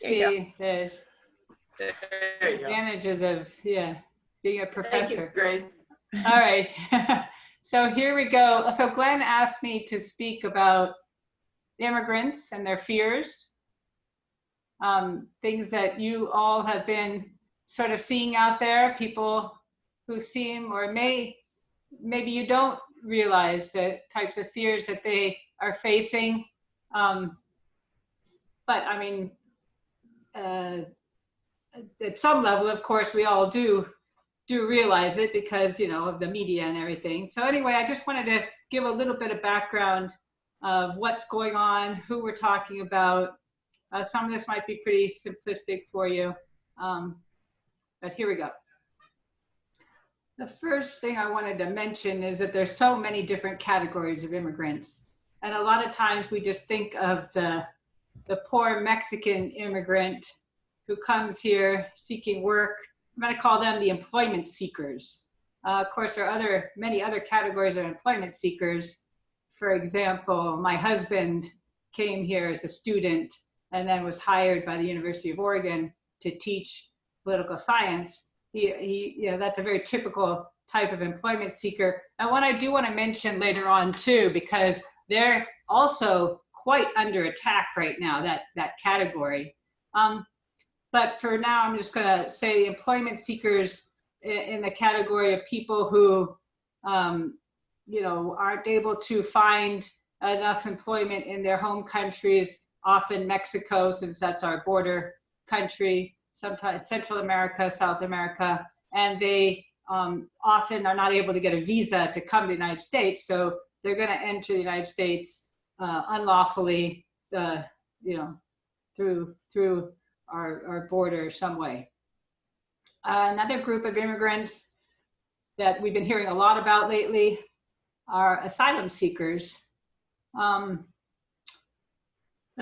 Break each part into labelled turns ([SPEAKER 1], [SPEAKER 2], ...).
[SPEAKER 1] See, there's
[SPEAKER 2] There you go.
[SPEAKER 1] advantages of, being a professor.
[SPEAKER 2] Thank you, Grace.
[SPEAKER 1] All right. So here we go. So Glenn asked me to speak about immigrants and their fears, things that you all have been sort of seeing out there, people who seem or maybe you don't realize the types of fears that they are facing. But I mean, at some level, of course, we all do realize it because, of the media and everything. So anyway, I just wanted to give a little bit of background of what's going on, who we're talking about. Some of this might be pretty simplistic for you, but here we go. The first thing I wanted to mention is that there's so many different categories of immigrants. And a lot of times we just think of the poor Mexican immigrant who comes here seeking work. I'm going to call them the employment seekers. Of course, there are many other categories of employment seekers. For example, my husband came here as a student and then was hired by the University of Oregon to teach political science. That's a very typical type of employment seeker. And what I do want to mention later on too, because they're also quite under attack right now, that category. But for now, I'm just going to say the employment seekers in the category of people who, aren't able to find enough employment in their home countries, often Mexico, since that's our border country, sometimes Central America, South America, and they often are not able to get a visa to come to the United States. So they're going to enter the United States unlawfully, through our border some way. Another group of immigrants that we've been hearing a lot about lately are asylum seekers. Now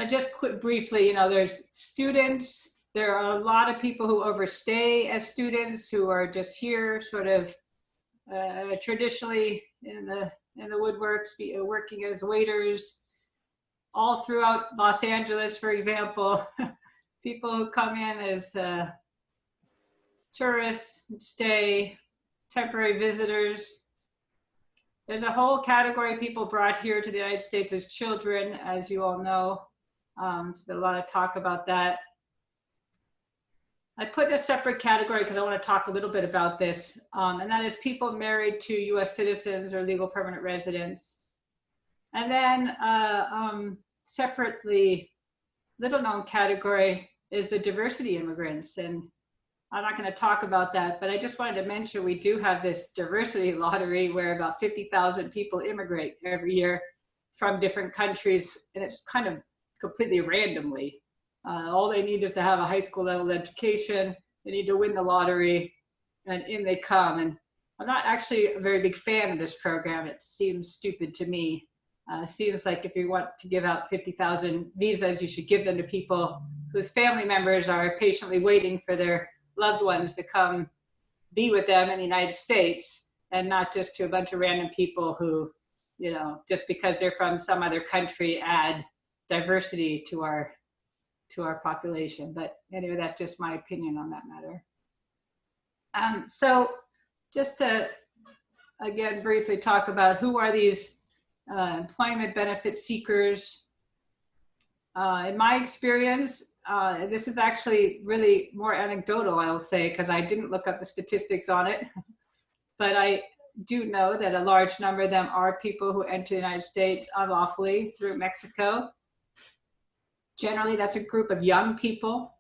[SPEAKER 1] just briefly, there's students. There are a lot of people who overstay as students who are just here sort of traditionally in the woodworks, working as waiters all throughout Los Angeles, for example. People who come in as tourists, stay, temporary visitors. There's a whole category of people brought here to the United States as children, as you all know. There's been a lot of talk about that. I put a separate category because I want to talk a little bit about this, and that is people married to US citizens or legal permanent residents. And then separately, little known category is the diversity immigrants. And I'm not going to talk about that, but I just wanted to mention we do have this diversity lottery where about 50,000 people immigrate every year from different countries, and it's kind of completely randomly. All they need is to have a high school level education. They need to win the lottery, and in they come. And I'm not actually a very big fan of this program. It seems stupid to me. It seems like if you want to give out 50,000 visas, you should give them to people whose family members are patiently waiting for their loved ones to come be with them in the United States, and not just to a bunch of random people who, just because they're from some other country, add diversity to our population. But anyway, that's just my opinion on that matter. So just to, again, briefly talk about who are these employment benefit seekers. In my experience, this is actually really more anecdotal, I will say, because I didn't look up the statistics on it. But I do know that a large number of them are people who enter the United States unlawfully through Mexico. Generally, that's a group of young people.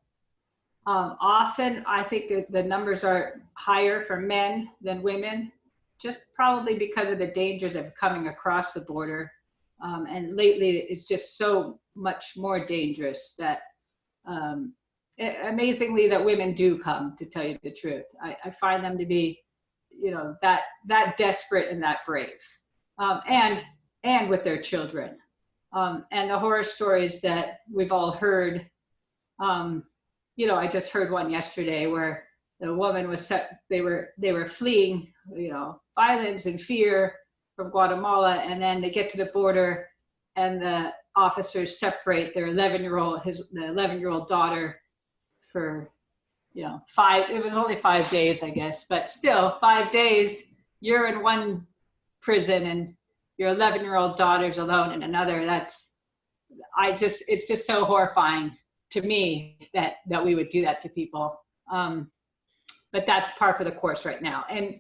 [SPEAKER 1] Often, I think the numbers are higher for men than women, just probably because of the dangers of coming across the border. And lately, it's just so much more dangerous that, amazingly, that women do come, to tell you the truth. I find them to be, that desperate and that brave, and with their children. And the horror stories that we've all heard, I just heard one yesterday where the woman was they were fleeing, violence and fear from Guatemala, and then they get to the border and the officers separate their 11-year-old daughter for, it was only 5 days, I guess, but still 5 days, you're in one prison and your 11-year-old daughter's alone in another. It's just so horrifying to me that we would do that to people. But that's par for the course right now. And,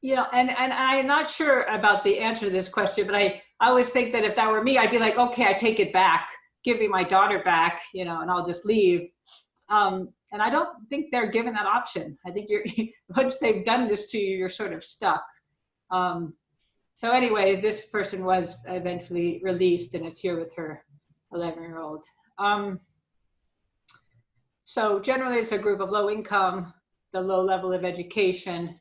[SPEAKER 1] and I'm not sure about the answer to this question, but I always think that if that were me, I'd be like, okay, I take it back, give me my daughter back, and I'll just leave. And I don't think they're given that option. I think once they've done this to you, you're sort of stuck. So anyway, this person was eventually released and is here with her 11-year-old. So generally it's a group of low income, the low level of education.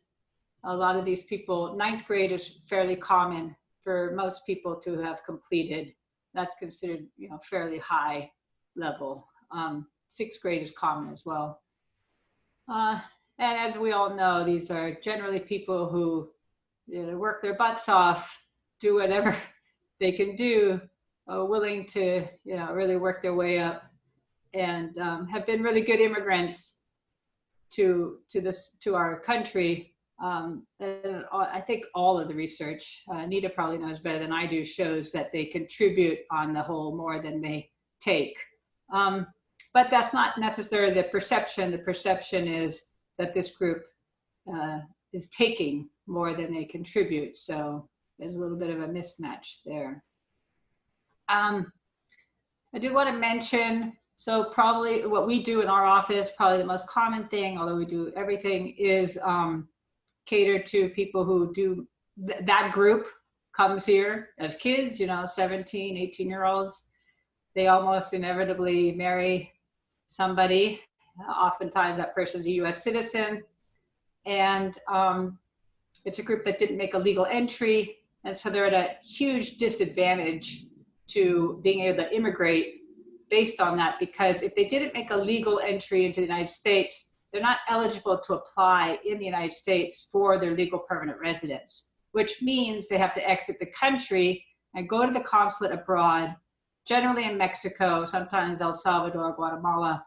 [SPEAKER 1] A lot of these people, 9th grade is fairly common for most people to have completed. That's considered, fairly high level. 6th grade is common as well. And as we all know, these are generally people who work their butts off, do whatever they can do, willing to, really work their way up, and have been really good immigrants to our country. And I think all of the research, Nita probably knows better than I do, shows that they contribute on the whole more than they take. But that's not necessarily the perception. The perception is that this group is taking more than they contribute. So there's a little bit of a mismatch there. I did want to mention, so probably what we do in our office, probably the most common thing, although we do everything, is cater to people who do, that group comes here as kids, 17, 18-year-olds. They almost inevitably marry somebody. Oftentimes that person's a US citizen. And it's a group that didn't make a legal entry. And so they're at a huge disadvantage to being able to immigrate based on that, because if they didn't make a legal entry into the United States, they're not eligible to apply in the United States for their legal permanent residence, which means they have to exit the country and go to the consulate abroad, generally in Mexico, sometimes El Salvador, Guatemala,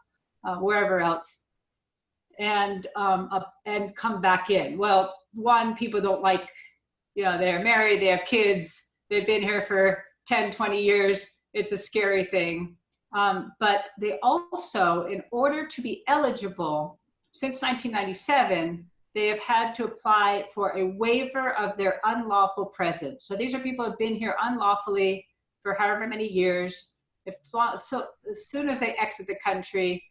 [SPEAKER 1] wherever else, and come back in. Well, one, people don't like, they're married, they have kids, they've been here for 10, 20 years. It's a scary thing. But they also, in order to be eligible, since 1997, they have had to apply for a waiver of their unlawful presence. So these are people who have been here unlawfully for however many years. So as soon as they exit the country,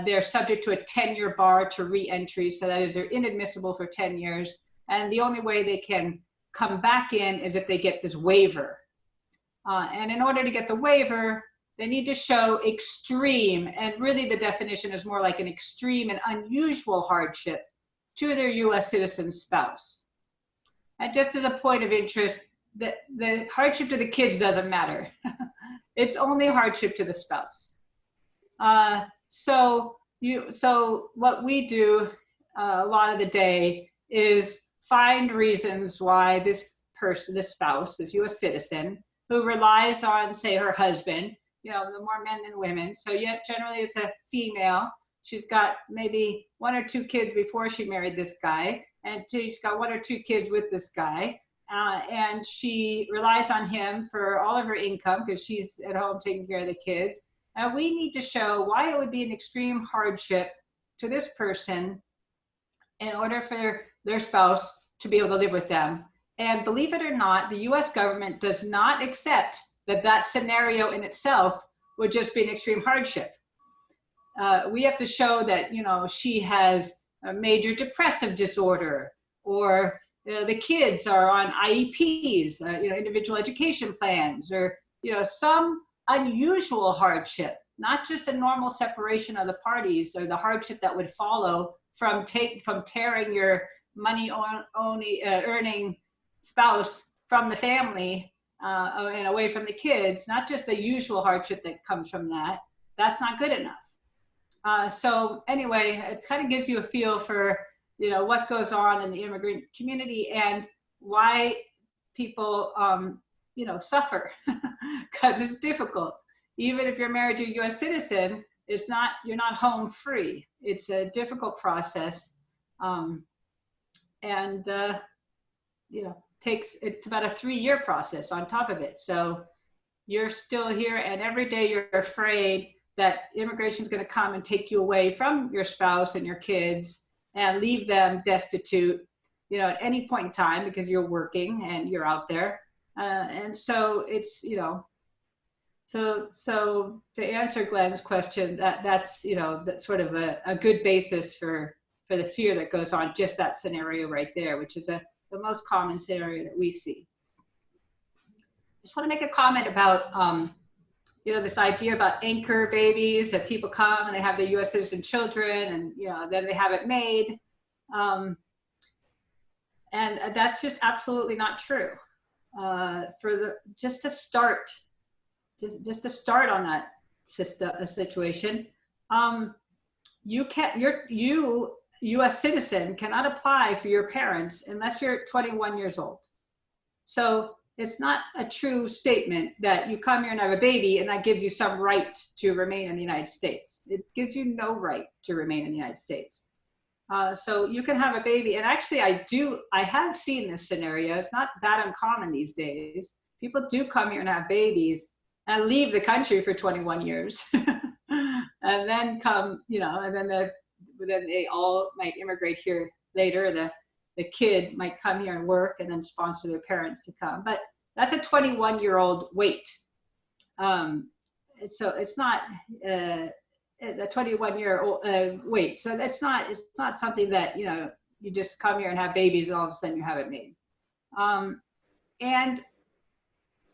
[SPEAKER 1] they're subject to a 10-year bar to re-entry. So that is, they're inadmissible for 10 years. And the only way they can come back in is if they get this waiver. And in order to get the waiver, they need to show extreme, and really the definition is more like an extreme and unusual hardship to their US citizen spouse. And just as a point of interest, the hardship to the kids doesn't matter. It's only hardship to the spouse. So what we do a lot of the day is find reasons why this person, this spouse, this US citizen, who relies on, say, her husband, the more men than women. So yet generally it's a female. She's got maybe 1 or 2 kids before she married this guy, and she's got 1 or 2 kids with this guy. And she relies on him for all of her income because she's at home taking care of the kids. And we need to show why it would be an extreme hardship to this person in order for their spouse to be able to live with them. And believe it or not, the US government does not accept that scenario in itself would just be an extreme hardship. We have to show that, she has a major depressive disorder, or the kids are on IEPs, individual education plans, or, some unusual hardship, not just a normal separation of the parties or the hardship that would follow from tearing your money earning spouse from the family and away from the kids, not just the usual hardship that comes from that. That's not good enough. So anyway, it kind of gives you a feel for, what goes on in the immigrant community and why people, suffer, because it's difficult. Even if you're married to a US citizen, it's not, you're not home free. It's a difficult process. And it's about a 3-year process on top of it. So you're still here, and every day you're afraid that immigration is going to come and take you away from your spouse and your kids and leave them destitute, at any point in time, because you're working and you're out there. And so it's, so to answer Glenn's question, that's sort of a good basis for the fear that goes on, just that scenario right there, which is the most common scenario that we see. Just want to make a comment about, this idea about anchor babies, that people come and they have their U.S. citizen children and, then they have it made. And that's just absolutely not true. Just to start on that situation, you U.S. citizen cannot apply for your parents unless you're 21 years old. So it's not a true statement that you come here and have a baby and that gives you some right to remain in the United States. It gives you no right to remain in the United States. So you can have a baby, and actually I have seen this scenario. It's not that uncommon these days. People do come here and have babies and leave the country for 21 years and then come, and then they all might immigrate here later. The kid might come here and work and then sponsor their parents to come. But that's a 21-year-old wait. So it's not a 21-year-old wait. So it's not something that, you just come here and have babies and all of a sudden you have it made. And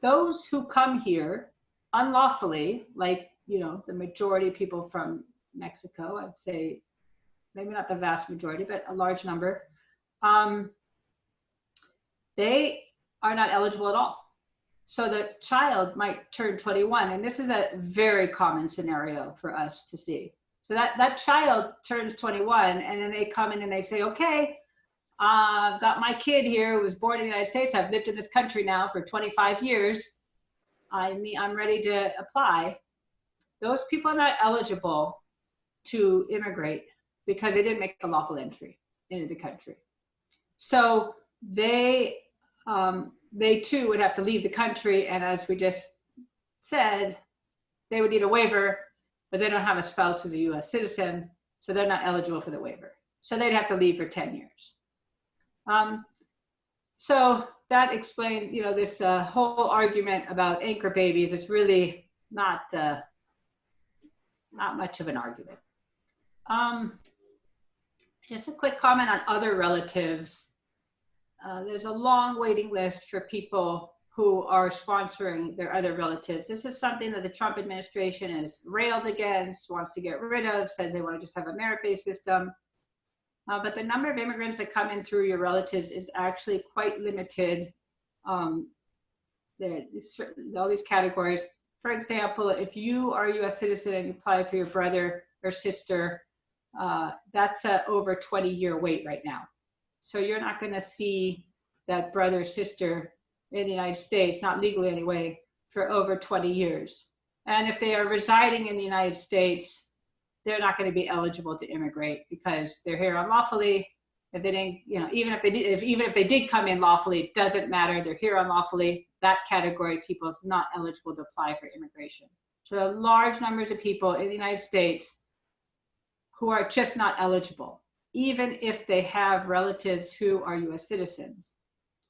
[SPEAKER 1] those who come here unlawfully, like, the majority of people from Mexico, I'd say, maybe not the vast majority, but a large number, they are not eligible at all. So the child might turn 21, and this is a very common scenario for us to see. So that child turns 21, and then they come in and they say, okay, I've got my kid here who was born in the United States. I've lived in this country now for 25 years. I'm ready to apply. Those people are not eligible to immigrate because they didn't make a lawful entry into the country. So they too would have to leave the country, and as we just said, they would need a waiver, but they don't have a spouse who's a U.S. citizen, so they're not eligible for the waiver. So they'd have to leave for 10 years. So that explained, this whole argument about anchor babies is really not much of an argument. Just a quick comment on other relatives. There's a long waiting list for people who are sponsoring their other relatives. This is something that the Trump administration has railed against, wants to get rid of, says they want to just have a merit-based system. But the number of immigrants that come in through your relatives is actually quite limited. All these categories. For example, if you are a U.S. citizen and you apply for your brother or sister, that's a over 20-year wait right now. So you're not going to see that brother or sister in the United States, not legally anyway, for over 20 years. And if they are residing in the United States, they're not going to be eligible to immigrate because they're here unlawfully. If they didn't, even if they did come in lawfully, it doesn't matter. They're here unlawfully. That category of people is not eligible to apply for immigration. So large numbers of people in the United States who are just not eligible, even if they have relatives who are U.S. citizens.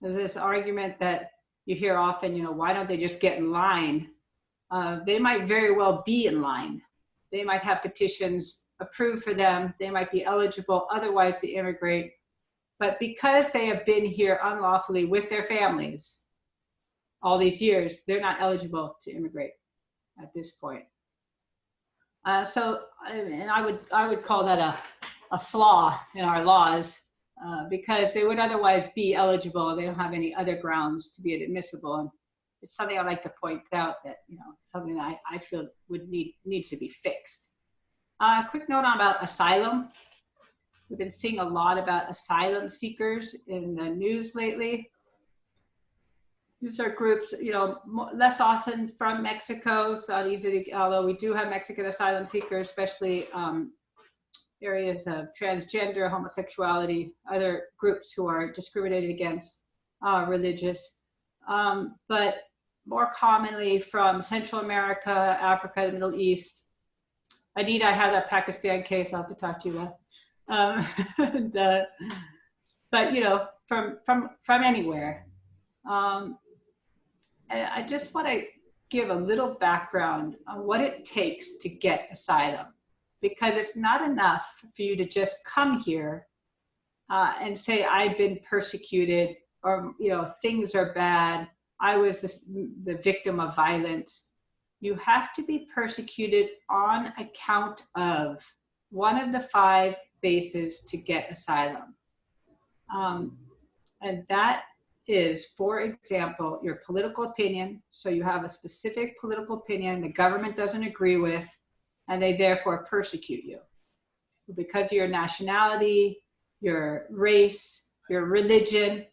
[SPEAKER 1] There's this argument that you hear often, why don't they just get in line? They might very well be in line. They might have petitions approved for them. They might be eligible otherwise to immigrate. But because they have been here unlawfully with their families all these years, they're not eligible to immigrate at this point. So I would call that a flaw in our laws because they would otherwise be eligible. They don't have any other grounds to be admissible. And it's something I'd like to point out that, something that I feel needs to be fixed. Quick note about asylum. We've been seeing a lot about asylum seekers in the news lately. These are groups, you know, less often from Mexico. It's not easy to, although we do have Mexican asylum seekers, especially areas of transgender, homosexuality, other groups who are discriminated against, religious, but more commonly from Central America, Africa, the Middle East. Anita, I have that Pakistan case. I'll have to talk to you about. And, but you know, from anywhere. I just want to give a little background on what it takes to get asylum, because it's not enough for you to just come here and say, I've been persecuted, or, you know, things are bad. I was the victim of violence. You have to be persecuted on account of one of the 5 bases to get asylum. And that is, for example, your political opinion. So you have a specific political opinion the government doesn't agree with, and they therefore persecute you because of your nationality, your race, your religion,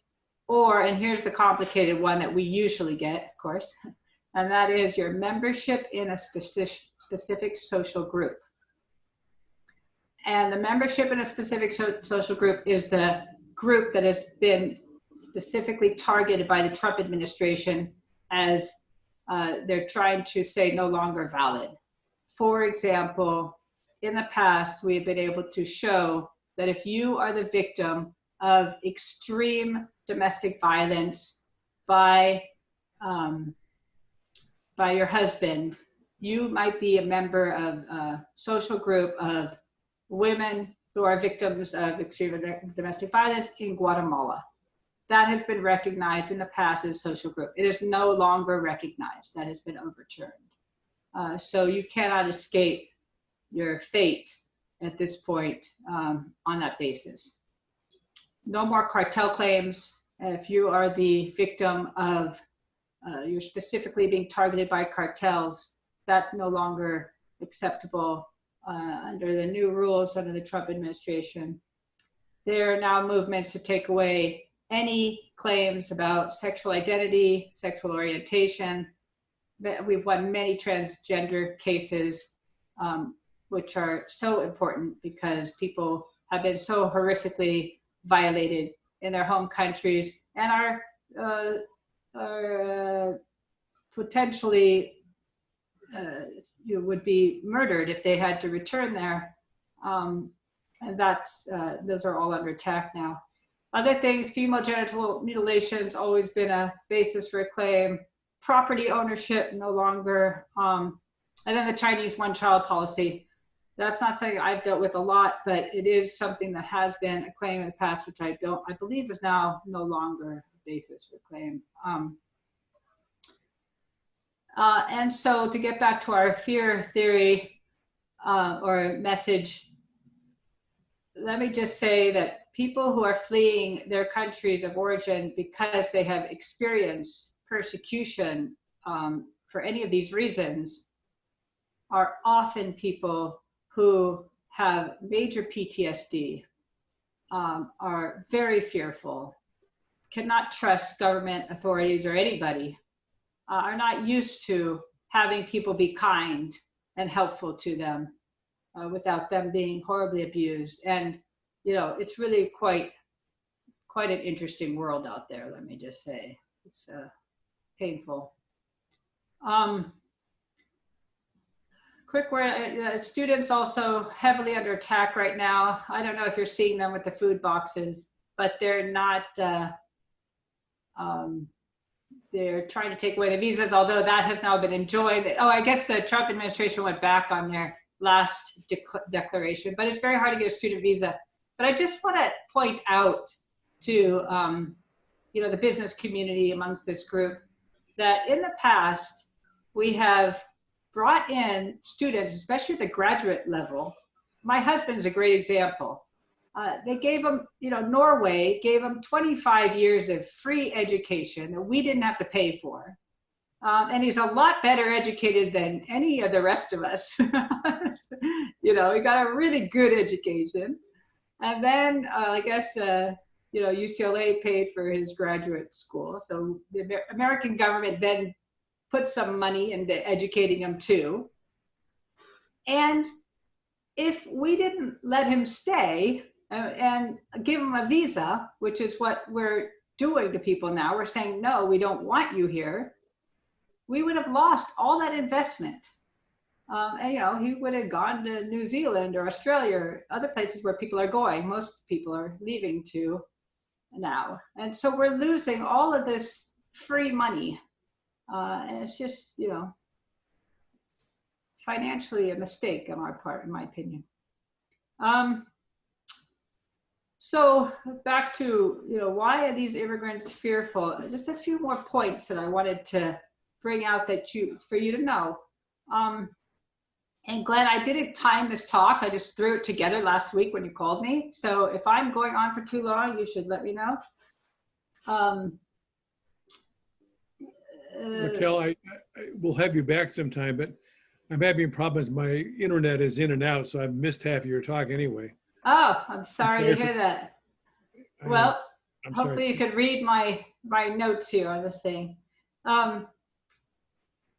[SPEAKER 1] or, and here's the complicated one that we usually get, of course, and that is your membership in a specific social group. And the membership in a specific social group is the group that has been specifically targeted by the Trump administration as they're trying to say no longer valid. For example, in the past, we've been able to show that if you are the victim of extreme domestic violence by your husband, you might be a member of a social group of women who are victims of extreme domestic violence in Guatemala. That has been recognized in the past as a social group. It is no longer recognized. That has been overturned. So you cannot escape your fate at this point on that basis. No more cartel claims. If you are the victim of, you're specifically being targeted by cartels, that's no longer acceptable under the new rules under the Trump administration. There are now movements to take away any claims about sexual identity, sexual orientation. We've won many transgender cases, which are so important because people have been so horrifically violated in their home countries and are potentially you would be murdered if they had to return there. And that's, those are all under attack now. Other things, female genital mutilation's always been a basis for a claim. Property ownership, no longer. And then the Chinese one-child policy. That's not something I've dealt with a lot, but it is something that has been a claim in the past, which I believe is now no longer a basis for claim. And so to get back to our fear theory or message, let me just say that people who are fleeing their countries of origin because they have experienced persecution for any of these reasons are often people who have major PTSD, are very fearful, cannot trust government authorities or anybody, are not used to having people be kind and helpful to them without them being horribly abused. And, you know, it's really quite an interesting world out there, let me just say. It's painful. Quick word, students also heavily under attack right now. I don't know if you're seeing them with the food boxes, but they're not, they're trying to take away the visas, although that has now been enjoyed. Oh, I guess the Trump administration went back on their last declaration, but it's very hard to get a student visa. But I just want to point out to, you know, the business community amongst this group that in the past, we have brought in students, especially at the graduate level. My husband is a great example. They gave him, you know, Norway gave him 25 years of free education that we didn't have to pay for. And he's a lot better educated than any of the rest of us. You know, he got a really good education. And then I guess UCLA paid for his graduate school. So the American government then put some money into educating him too. And if we didn't let him stay and give him a visa, which is what we're doing to people now, we're saying, no, we don't want you here, we would have lost all that investment. And he would have gone to New Zealand or Australia or other places where people are going. Most people are leaving to now. And so we're losing all of this free money. And it's just, financially a mistake on our part, in my opinion. So back to, why are these immigrants fearful? Just a few more points that I wanted to bring out for you to know. And Glenn, I didn't time this talk. I just threw it together last week when you called me. So if I'm going on for too long, you should let me know.
[SPEAKER 3] Raquel, I will have you back sometime, but I'm having problems. My internet is in and out, so I've missed half of your talk anyway.
[SPEAKER 1] Oh, I'm sorry to hear that. Well, hopefully you could read my notes here on this thing.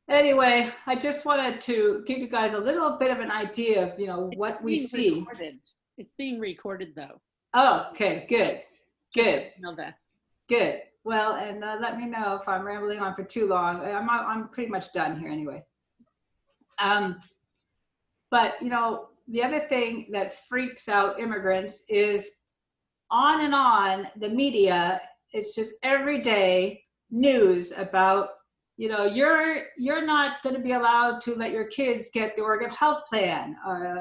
[SPEAKER 1] Anyway, I just wanted to give you guys a little bit of an idea of, what we see.
[SPEAKER 4] Recorded. It's being recorded though.
[SPEAKER 1] Oh, okay, good. Good.
[SPEAKER 4] Know that. Good.
[SPEAKER 1] Well, and let me know if I'm rambling on for too long. I'm pretty much done here anyway. But, the other thing that freaks out immigrants is on and on the media, it's just every day news about, you're not going to be allowed to let your kids get the Oregon Health Plan.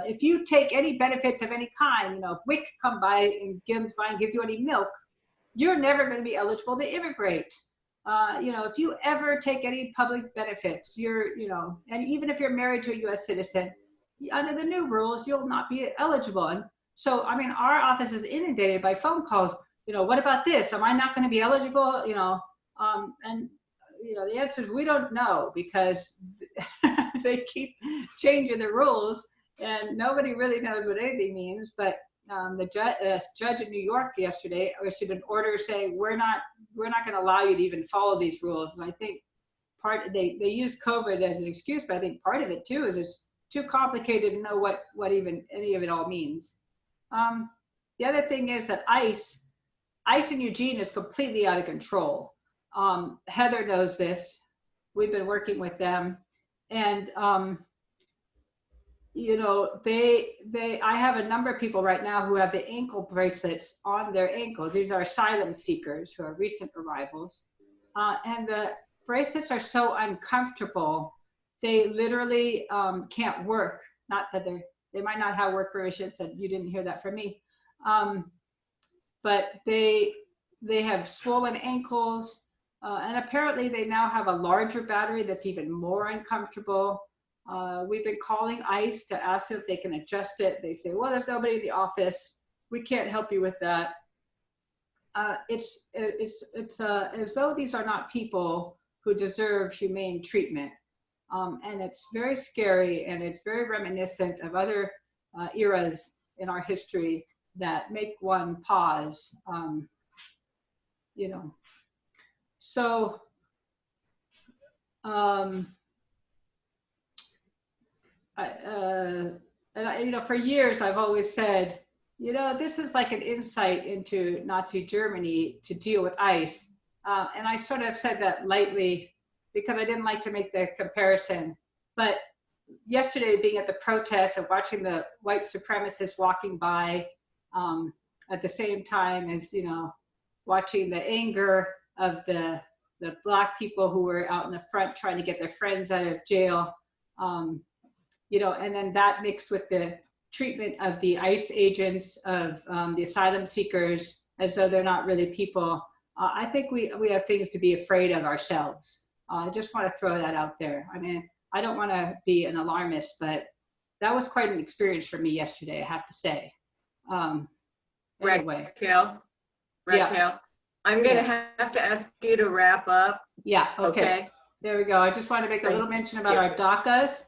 [SPEAKER 1] If you take any benefits of any kind, if WIC come by and gives you any milk, you're never going to be eligible to immigrate. If you ever take any public benefits, and even if you're married to a U.S. citizen, under the new rules, you'll not be eligible. And so, our office is inundated by phone calls. What about this? Am I not going to be eligible? The answer is we don't know, because they keep changing the rules and nobody really knows what anything means. But the judge in New York yesterday issued an order saying we're not going to allow you to even follow these rules. And I think they use COVID as an excuse, but I think part of it too is it's too complicated to know what even any of it all means. The other thing is that ICE in Eugene is completely out of control. Heather knows this. We've been working with them, and I have a number of people right now who have the ankle bracelets on their ankles. These are asylum seekers who are recent arrivals, and the bracelets are so uncomfortable. They literally can't work. Not that they might not have work permission, so you didn't hear that from me. But they have swollen ankles, and apparently they now have a larger battery that's even more uncomfortable. We've been calling ICE to ask if they can adjust it. They say, well, there's nobody in the office. We can't help you with that. It's as though these are not people who deserve humane treatment. And it's very scary, and it's very reminiscent of other eras in our history that make one pause, So, for years I've always said, this is like an insight into Nazi Germany to deal with ICE. And I sort of said that lightly because I didn't like to make the comparison. But yesterday, being at the protest and watching the white supremacists walking by at the same time as, watching the anger of the Black people who were out in the front trying to get their friends out of jail, and then that mixed with the treatment of the ICE agents, of the asylum seekers, as though they're not really people. I think we have things to be afraid of ourselves. I just want to throw that out there. I don't want to be an alarmist, but that was quite an experience for me yesterday, I have to say. Anyway.
[SPEAKER 2] Raquel,
[SPEAKER 1] Yeah.
[SPEAKER 2] I'm going to have to ask you to wrap up.
[SPEAKER 1] Yeah, okay. There we go. I just want to make a little mention about our DACAs.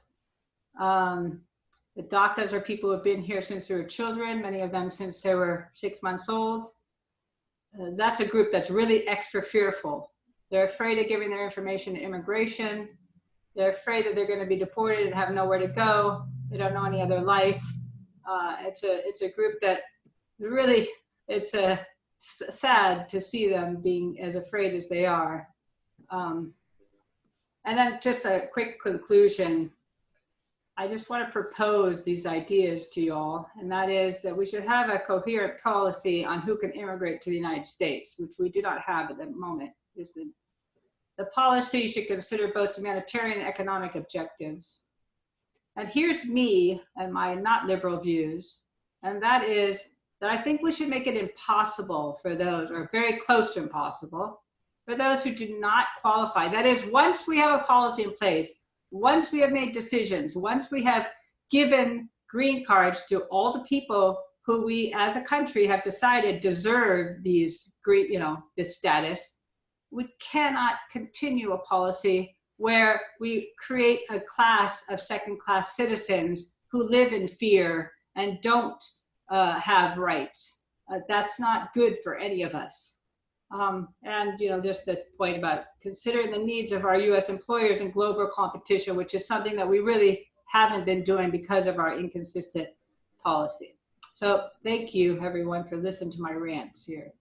[SPEAKER 1] The DACAs are people who have been here since they were children, many of them since they were 6 months old. that's a group that's really extra fearful. They're afraid of giving their information to immigration. They're afraid that they're going to be deported and have nowhere to go. They don't know any other life. It's a group that really, it's sad to see them being as afraid as they are. And then just a quick conclusion. I just want to propose these ideas to you all, and that is that we should have a coherent policy on who can immigrate to the United States, which we do not have at the moment. The policy should consider both humanitarian and economic objectives. And here's me and my not liberal views, and that is that I think we should make it impossible for those, or very close to impossible, for those who do not qualify. That is, once we have a policy in place, once we have made decisions, once we have given green cards to all the people who we as a country have decided deserve these green, this status, we cannot continue a policy where we create a class of second-class citizens who live in fear and don't have rights. That's not good for any of us. And just this point about considering the needs of our U.S. employers in global competition, which is something that we really haven't been doing because of our inconsistent policy. So thank you, everyone, for listening to my rants here.